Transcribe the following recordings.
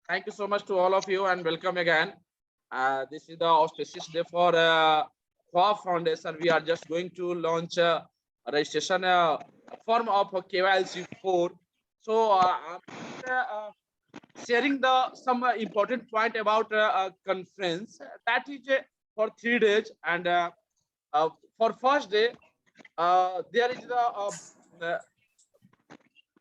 Thank you so much to all of you and welcome again. This is the auspicious day for KHWAB Foundation. We are just going to launch a registration form of KYLC4. So I'm sharing the some important point about conference that is for 3 days, and for first day there is the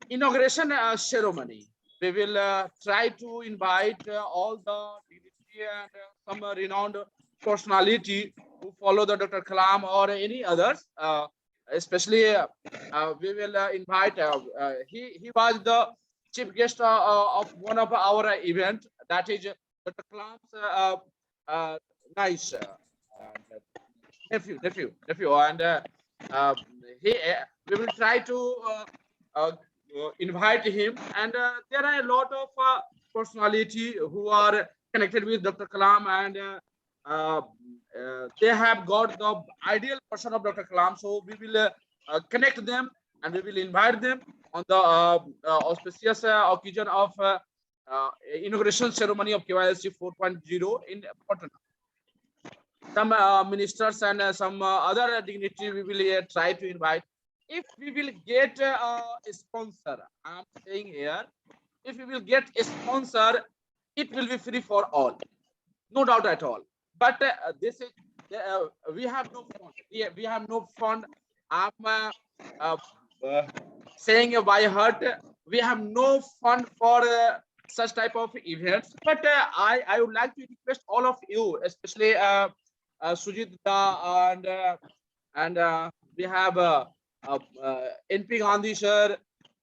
inauguration ceremony. We will try to invite all the dignity and some renowned personality who follow the Dr. Kalam or any others. Especially, we will invite. He was the chief guest of one of our event. That is Dr. Kalam's uh, nice nephew, and uh, he. We will try to uh, invite him, and there are a lot of personality who are connected with Dr. Kalam, and they have got the ideal person of Dr. Kalam. So we will connect them and we will invite them on the auspicious occasion of inauguration ceremony of KYLC 4.0 in Patna. Some ministers and some other dignity we will try to invite. If we will get a sponsor, I'm saying here, if we will get a sponsor, it will be free for all, no doubt at all. But this is we have no fund. We have no fund. I'm uh, uh, saying by heart, we have no fund for such type of events. But I would like to request all of you, especially Sujit Da, and we have NP Gandhi sir,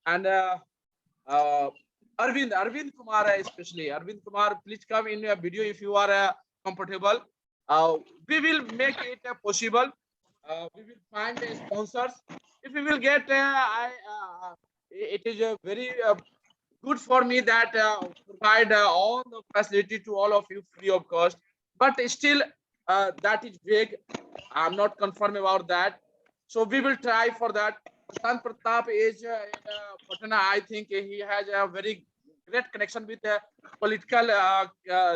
and uh, Arvind Kumar, especially Arvind Kumar. Please come in a video if you are comfortable. We will make it possible. We will find sponsors. If we will get, it is very good for me that provide all the facility to all of you free of cost. But still, that is vague. I'm not confirmed about that. So we will try for that. Sant Pratap is in Patna. I think he has a very great connection with political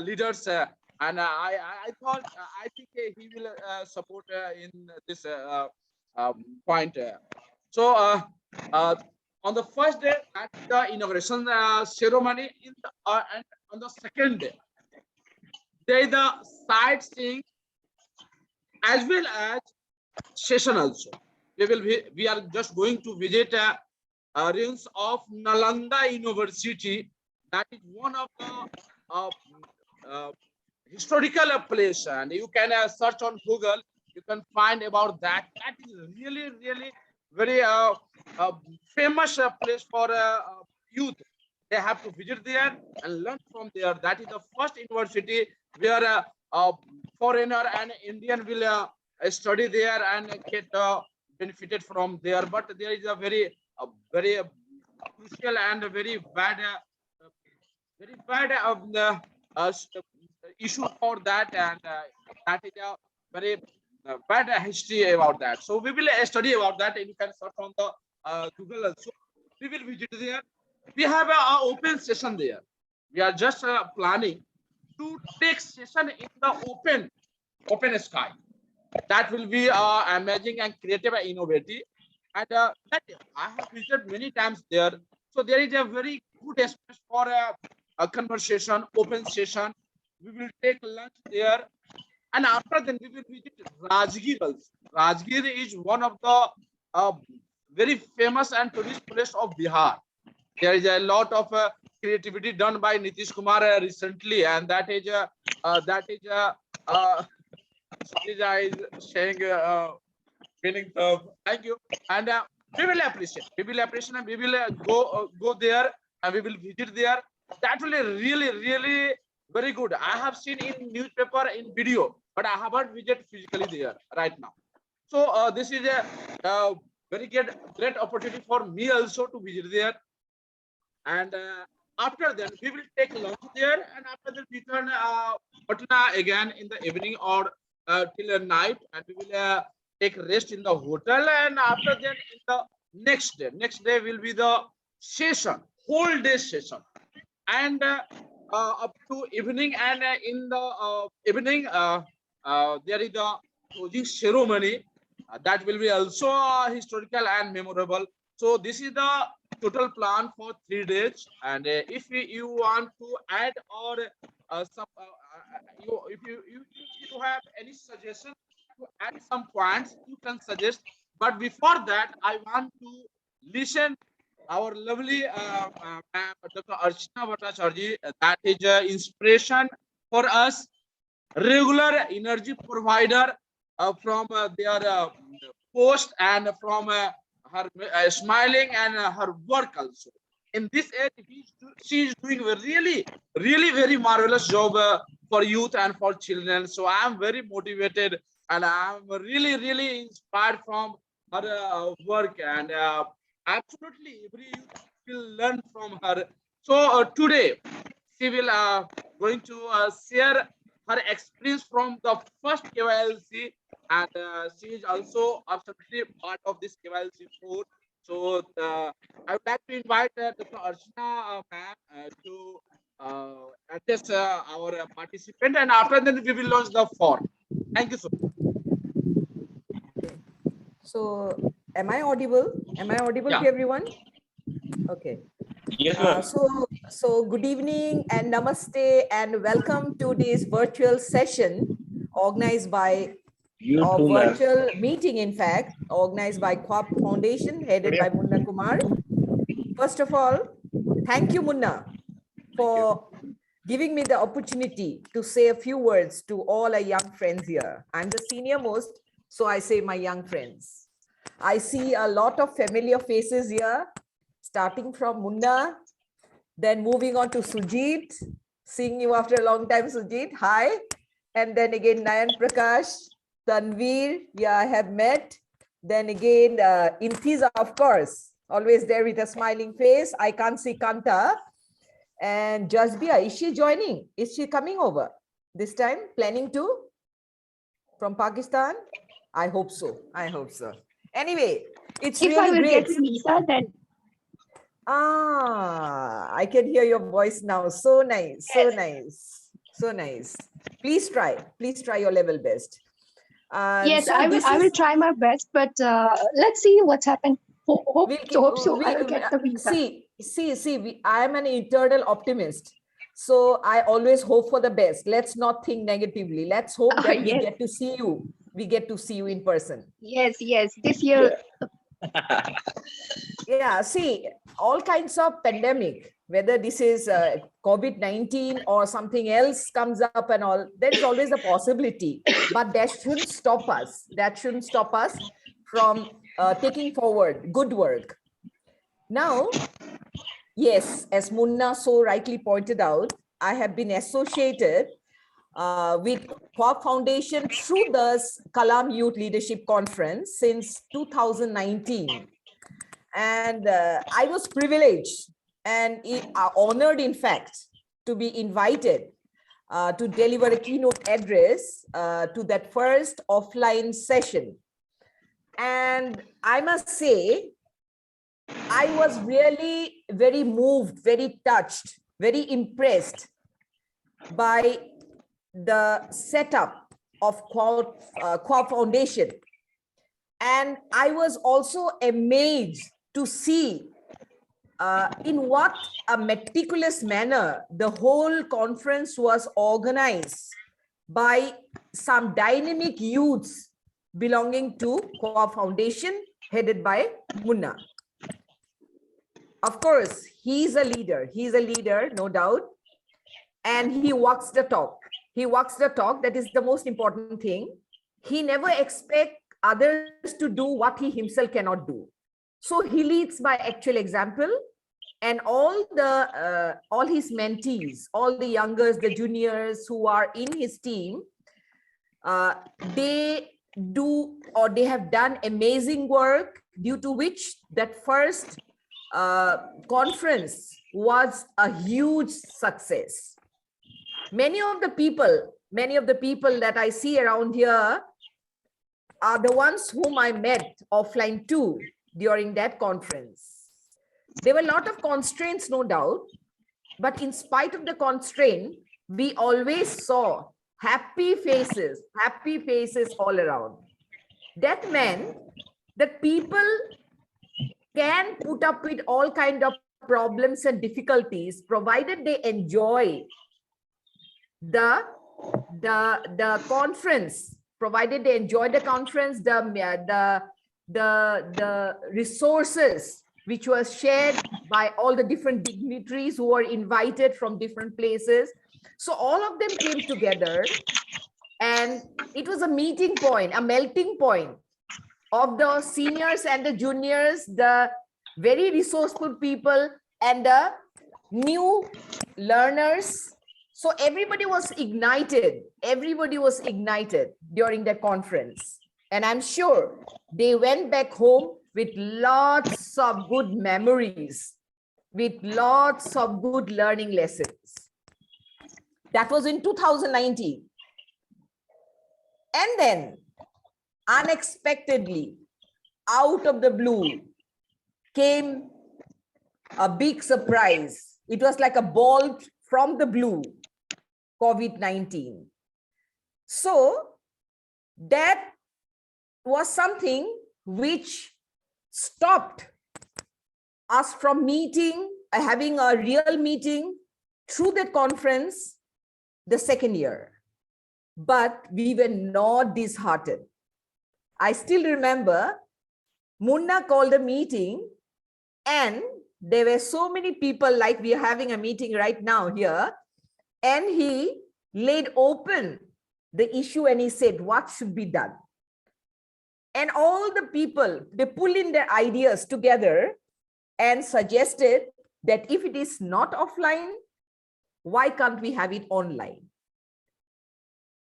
leaders, and I thought I think he will support in this point. So on the first day, that's the inauguration ceremony. And on the second day, there is the sightseeing as well as session also. We are just going to visit ruins of Nalanda University. That is one of the uh, uh, historical place, and you can search on Google. You can find about that. That is really very uh, famous place for youth. They have to visit there and learn from there. That is the first university where foreigner and Indian will study there and get benefited from there. But there is a very crucial and very bad issue for that, and that is a very bad history about that. So we will study about that, and you can search on the Google also. We will visit there. We have a open session there. We are just planning to take session in the open sky. That will be amazing and creative and innovative. And that I have visited many times there. So there is a very good space for a conversation, open session. We will take lunch there, and after then we will visit Rajgir also. Rajgir is one of the uh, very famous and tourist place of Bihar. There is a lot of creativity done by Nitish Kumar recently, and uh, is saying meaning thank you, and we will appreciate. We will appreciate, and we will go there, and we will visit there. That will be really very good. I have seen in newspaper, in video, but I haven't visited physically there right now. So this is a very great opportunity for me also to visit there, and after then we will take lunch there, and after that we return Patna again in the evening or till night, and we will take rest in the hotel, and after then in the next day will be the session, whole day session, and up to evening, and in the evening there is the closing ceremony that will be also historical and memorable. So this is the total plan for 3 days, and if you want to add or some if you have any suggestion to add some points, you can suggest. But before that, I want to listen our lovely ma'am, Dr. Archana Bhattacharjee, that is inspiration for us, regular energy provider from their post and from her smiling and her work also. In this age, she is doing a really very marvelous job for youth and for children. So I am very motivated and I am really inspired from her work, and absolutely every youth will learn from her. So today she will going to share her experience from the first KYLC, and she is also absolutely part of this KYLC4. So I would like to invite Dr. Archana ma'am to address our participant, and after that we will launch the form. Thank you so much. So, am I audible? Am I audible Yeah. to everyone? Okay. Yes, So good evening and namaste and welcome to this virtual session organized by you a too, ma'am. virtual meeting, in fact, organized by KHWAB Foundation, headed by Munna Kumar. First of all, thank you, Munna, for giving me the opportunity to say a few words to all our young friends here. I'm the senior most, so I say my young friends. I see a lot of familiar faces here, starting from Munna, then moving on to Sujit, seeing you after a long time, Sujit, hi. And then again, Nayan Prakash, Tanveer, yeah, I have met. Then again, Intiza, of course, always there with a smiling face. I can't see Kanta. And Jazbia, is she joining? Is she coming over this time? Planning to? From Pakistan? I hope so. I hope so. Anyway, it's If I really will great. get visa, then I can hear your voice now. So nice, so nice, so nice. Please try your level best. yes, So I will try my best. But let's see what's happened. Hope so. I will get the visa. I am an eternal optimist. So I always hope for the best. Let's not think negatively. Let's hope that we Yes. get to see you. We get to see you in person. Yes, this year. Yeah, see, all kinds of pandemic, whether this is COVID-19 or something else comes up and all, there is always a possibility, but that shouldn't stop us. That shouldn't stop us from taking forward good work. Now, yes, as Munna so rightly pointed out, I have been associated with KHWAB Foundation through the KALAM Youth Leadership Conference since 2019. And I was privileged and honored, in fact, to be invited to deliver a keynote address to that first offline session. And I must say, I was really very moved, very touched, very impressed by the setup of KHWAB Foundation. And I was also amazed to see in what a meticulous manner the whole conference was organized by some dynamic youths belonging to KHWAB Foundation, headed by Munna. Of course, he's a leader, no doubt. And he walks the talk. He walks the talk. That is the most important thing. He never expects others to do what he himself cannot do. So he leads by actual example, and all his mentees, all the youngers, the juniors who are in his team, they do or they have done amazing work, due to which that first conference was a huge success. Many of the people that I see around here are the ones whom I met offline too during that conference. There were a lot of constraints, no doubt, But in spite of the constraint, we always saw happy faces all around. That meant that people can put up with all kinds of problems and difficulties, provided they enjoy the conference, provided they enjoy the conference, the resources which was shared by all the different dignitaries who were invited from different places. So all of them came together, and it was a meeting point, a melting point of the seniors and the juniors, the very resourceful people and the new learners. So everybody was ignited during the conference. And I'm sure they went back home with lots of good memories, with lots of good learning lessons. That was in 2019. And then unexpectedly, out of the blue, came a big surprise. It was like a bolt from the blue, COVID-19. So that was something which stopped us from meeting, having a real meeting through the conference the second year. But we were not disheartened. I still remember Munna called a meeting, and there were so many people, like we are having a meeting right now here, and he laid open the issue and he said, what should be done? And all the people, they pulled in their ideas together and suggested that if it is not offline, why can't we have it online?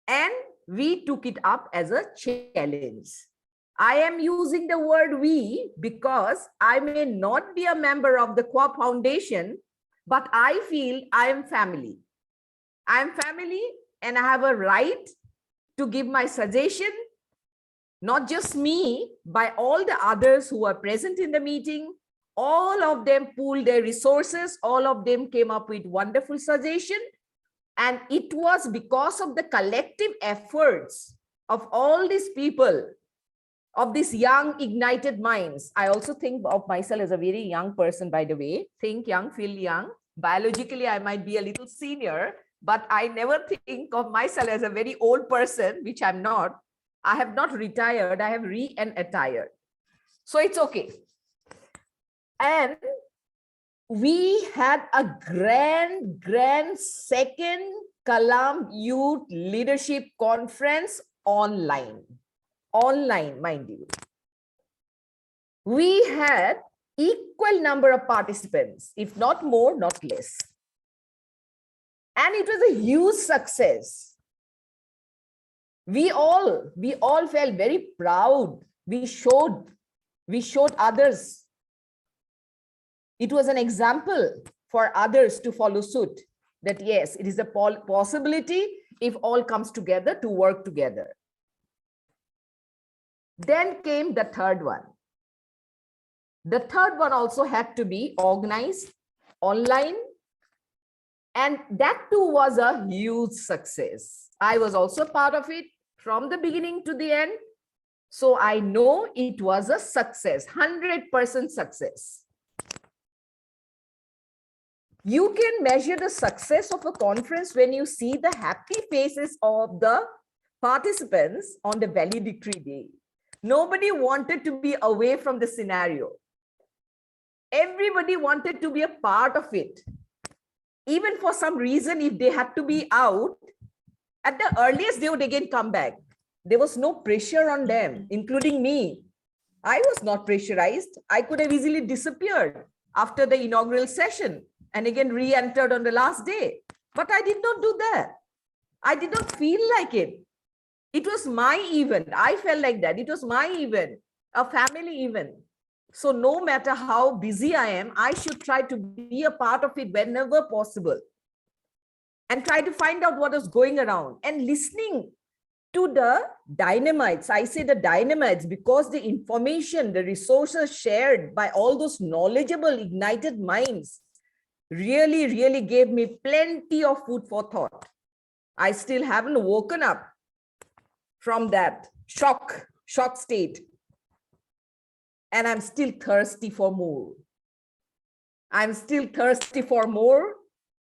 And we took it up as a challenge. I am using the word we because I may not be a member of the KHWAB Foundation, but I feel I am family. I am family and I have a right to give my suggestion, not just me, by all the others who are present in the meeting. All of them pooled their resources. All of them came up with wonderful suggestion. And it was because of the collective efforts of all these people, of these young ignited minds. I also think of myself as a very young person, by the way. Think young, feel young. Biologically, I might be a little senior, but I never think of myself as a very old person, which I'm not. I have not retired. I have re-attired. So it's okay. And we had a grand second KALAM Youth Leadership Conference online, mind you. We had equal number of participants, if not more, not less. And it was a huge success. We all felt very proud. We showed others. It was an example for others to follow suit, that yes, it is a possibility if all comes together to work together. Then came the third one. The third one also had to be organized online. And that too was a huge success. I was also part of it from the beginning to the end. So I know it was a success, 100% success. You can measure the success of a conference when you see the happy faces of the participants on the valedictory day. Nobody wanted to be away from the scenario. Everybody wanted to be a part of it. Even for some reason, if they had to be out, at the earliest, they would again come back. There was no pressure on them, including me. I was not pressurized. I could have easily disappeared after the inaugural session and again re-entered on the last day. But I did not do that. I did not feel like it. It was my event. I felt like that. It was my event, a family event. So no matter how busy I am, I should try to be a part of it whenever possible and try to find out what is going around and listening to the dynamites. I say the dynamites because the information, the resources shared by all those knowledgeable, ignited minds really gave me plenty of food for thought. I still haven't woken up from that shock state. And I'm still thirsty for more. I'm still thirsty for more.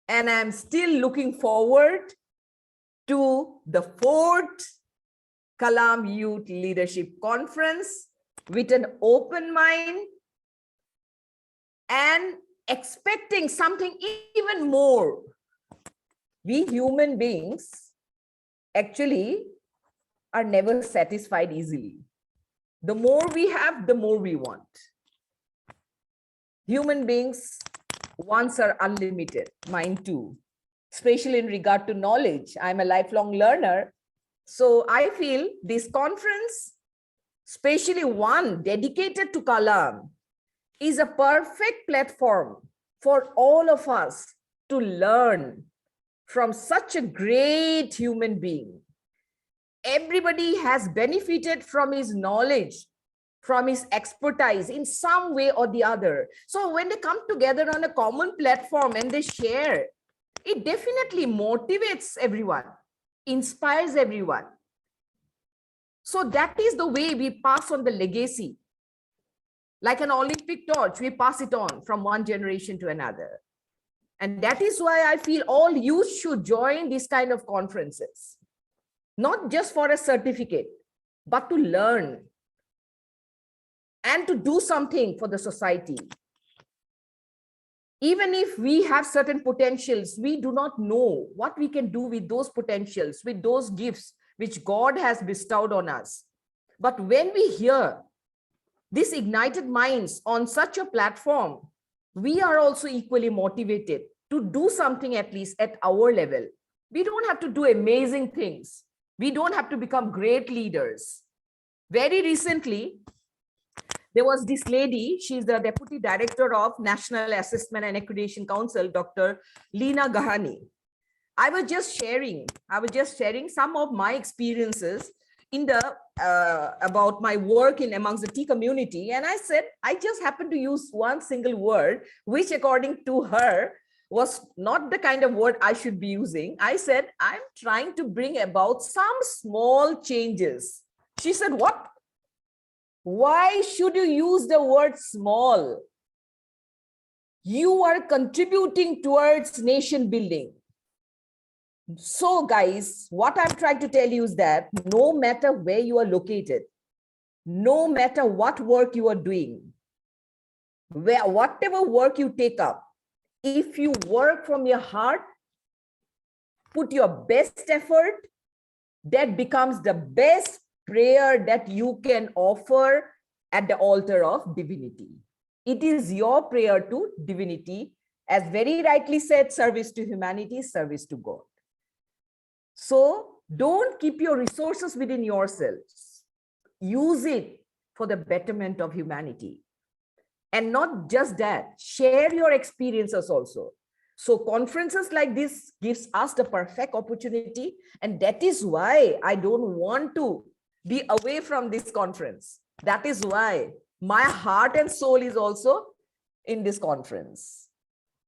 And I'm still looking forward to the 4th KALAM Youth Leadership Conference with an open mind and expecting something even more. We human beings actually are never satisfied easily. The more we have, the more we want. Human beings' wants are unlimited, mine too, especially in regard to knowledge. I'm a lifelong learner. So I feel this conference, especially one dedicated to KALAM, is a perfect platform for all of us to learn from such a great human being. Everybody has benefited from his knowledge, from his expertise in some way or the other. So when they come together on a common platform and they share, it definitely motivates everyone, inspires everyone. So that is the way we pass on the legacy. Like an Olympic torch, we pass it on from one generation to another. And that is why I feel all youth should join these kind of conferences. Not just for a certificate, but to learn and to do something for the society. Even if we have certain potentials, we do not know what we can do with those potentials, with those gifts which God has bestowed on us. But when we hear these ignited minds on such a platform, we are also equally motivated to do something at least at our level. We don't have to do amazing things. We don't have to become great leaders. Very recently, there was this lady, she's the Deputy Director of National Assessment and Accreditation Council, Dr. Leena Gahani. I was just sharing some of my experiences in the about my work in amongst the tea community. And I said, I just happened to use one single word, which according to her was not the kind of word I should be using. I said, I'm trying to bring about some small changes. She said, what? Why should you use the word small? You are contributing towards nation building. So guys, what I'm trying to tell you is that no matter where you are located, no matter what work you are doing, whatever work you take up, if you work from your heart, put your best effort, that becomes the best prayer that you can offer at the altar of divinity. It is your prayer to divinity, as very rightly said, service to humanity, service to God. So don't keep your resources within yourselves. Use it for the betterment of humanity. And not just that, share your experiences also. So conferences like this gives us the perfect opportunity. And that is why I don't want to be away from this conference. That is why my heart and soul is also in this conference.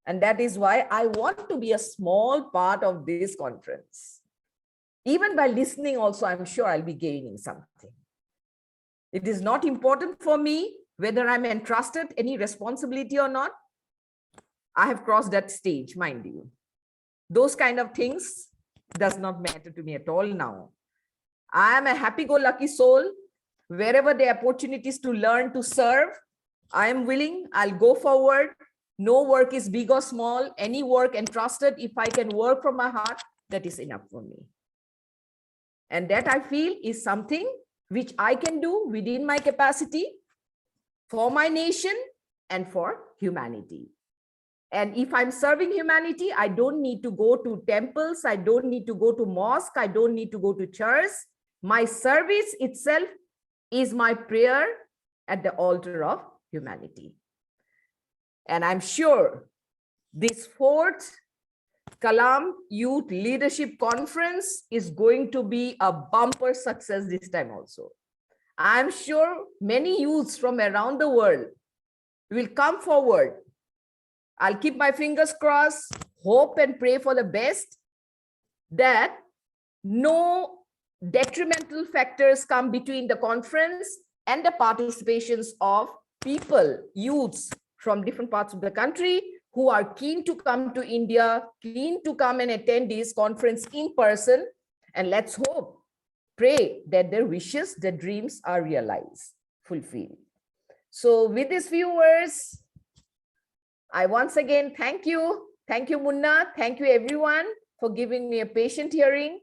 And that is why I want to be a small part of this conference. Even by listening also, I'm sure I'll be gaining something. It is not important for me whether I'm entrusted any responsibility or not. I have crossed that stage, mind you. Those kind of things does not matter to me at all now. I am a happy-go-lucky soul. Wherever there are opportunities to learn, to serve, I am willing, I'll go forward. No work is big or small. Any work entrusted, if I can work from my heart, that is enough for me. And that I feel is something which I can do within my capacity for my nation and for humanity. And if I'm serving humanity, I don't need to go to temples. I don't need to go to mosque. I don't need to go to church. My service itself is my prayer at the altar of humanity. And I'm sure this 4th KALAM Youth Leadership Conference is going to be a bumper success this time also. I'm sure many youths from around the world will come forward I'll keep my fingers crossed, hope and pray for the best, that no detrimental factors come between the conference and the participations of people, youths from different parts of the country who are keen to come to India, keen to come and attend this conference in person. And let's hope, pray that their wishes, their dreams are realized, fulfilled. So with these few words, I once again thank you. Thank you, Munna. Thank you, everyone, for giving me a patient hearing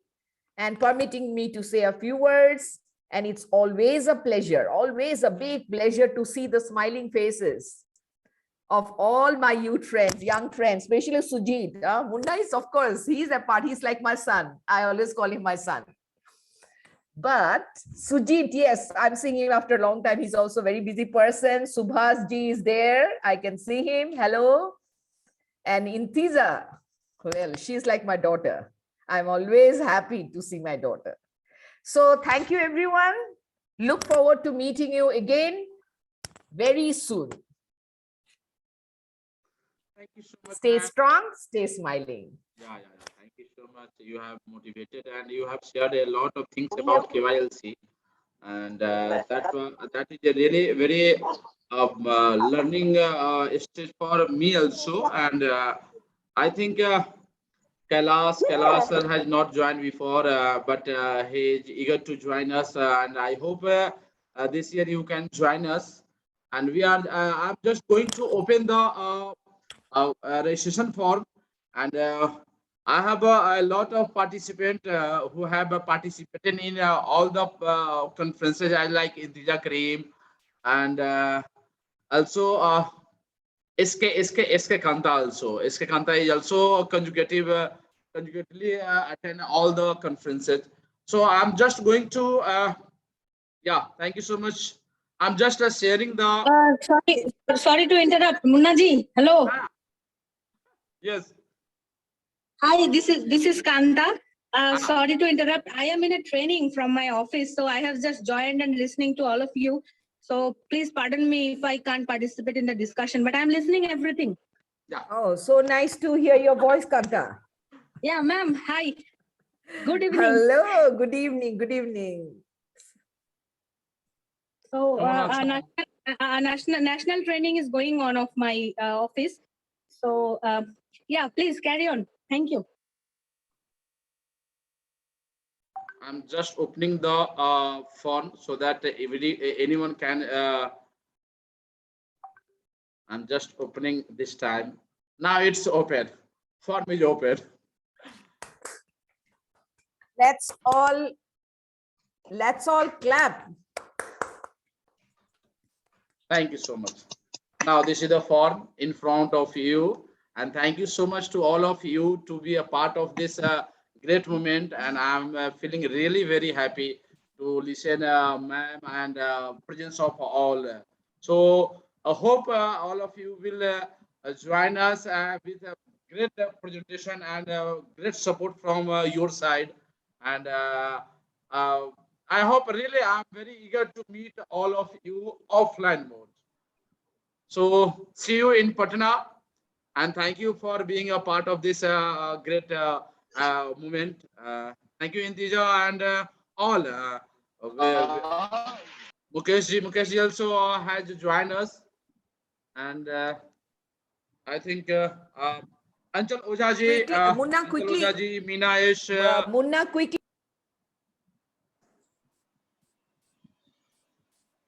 and permitting me to say a few words. And it's always a pleasure, always a big pleasure to see the smiling faces of all my youth friends, young friends, especially Sujit. Munna is, of course, he's a part, he's like my son. I always call him my son. But Sujit, yes, I'm seeing him after a long time. He's also a very busy person. Subhas ji is there. I can see him. Hello. And Intiza, well, she's like my daughter. I'm always happy to see my daughter. So thank you, everyone. Look forward to meeting you again very soon. Thank you so much. Stay strong, stay smiling. Yeah. Thank you so much. You have motivated and you have shared a lot of things about KYLC, and that is a really very learning stage for me also. And I think Kailash sir has not joined before, but he is eager to join us, and I hope this year you can join us. And we are. I'm just going to open the registration form, and I have a lot of participants who have participated in all the conferences. I like Intija Kareem, and also SK Kanta also. SK Kanta is also conjugatively attend all the conferences. So I'm just going to yeah. Thank you so much. I'm just sharing the. Sorry to interrupt, Munna ji. Hello. Yes. Hi, this is Kanta. Sorry to interrupt. I am in a training from my office, so I have just joined and listening to all of you. So please pardon me if I can't participate in the discussion, but I'm listening everything. Yeah. Oh, so nice to hear your voice, Kanta. Yeah, ma'am. Hi. Good evening. Hello. Good evening. Good evening. So national training is going on of my office. So yeah, please carry on. Thank you. I'm just opening the form so that anyone can. I'm just opening this time. Now it's open. Form is open. Let's all clap. Thank you so much. Now this is the form in front of you, and thank you so much to all of you to be a part of this great moment. And I'm feeling really very happy to listen, ma'am, and presence of all. So I hope all of you will join us with a great presentation and great support from your side. And I hope really I'm very eager to meet all of you offline mode. So see you in Patna, and thank you for being a part of this great moment. Thank you, Intija, and all. Mukesh ji also has joined us, and I think Anchal Oja ji, Munna, quickly. Oja ji, Meena Ish. Munna, quickly.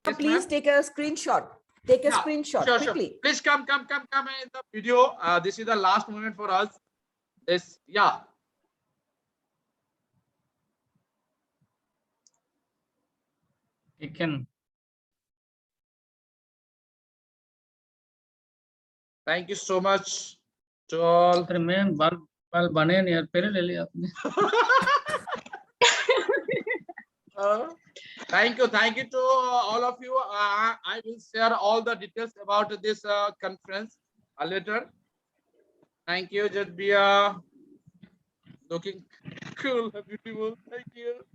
Yes, please take a screenshot. Take a screenshot quickly. Sure. Please come in the video. This is the last moment for us. This, yeah. You can. Thank you so much to all. Man, bal bane yaar, pehले ले लिया आपने. Thank you to all of you. I will share all the details about this conference later. Thank you, just be looking cool, beautiful. Thank you.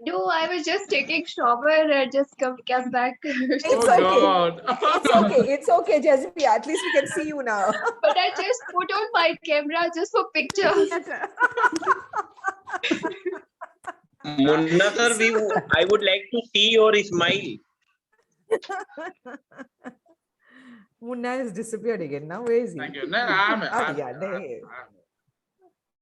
No, I was just taking shower and just come back. It's Oh okay. God. It's okay. It's okay, Jasmine. At least we can see you now. But I just put on my camera just for pictures. Munna sir, I would like to see your smile. Munna has disappeared again now. Where is he? Thank you. No, I'm Oh, yeah, there he is.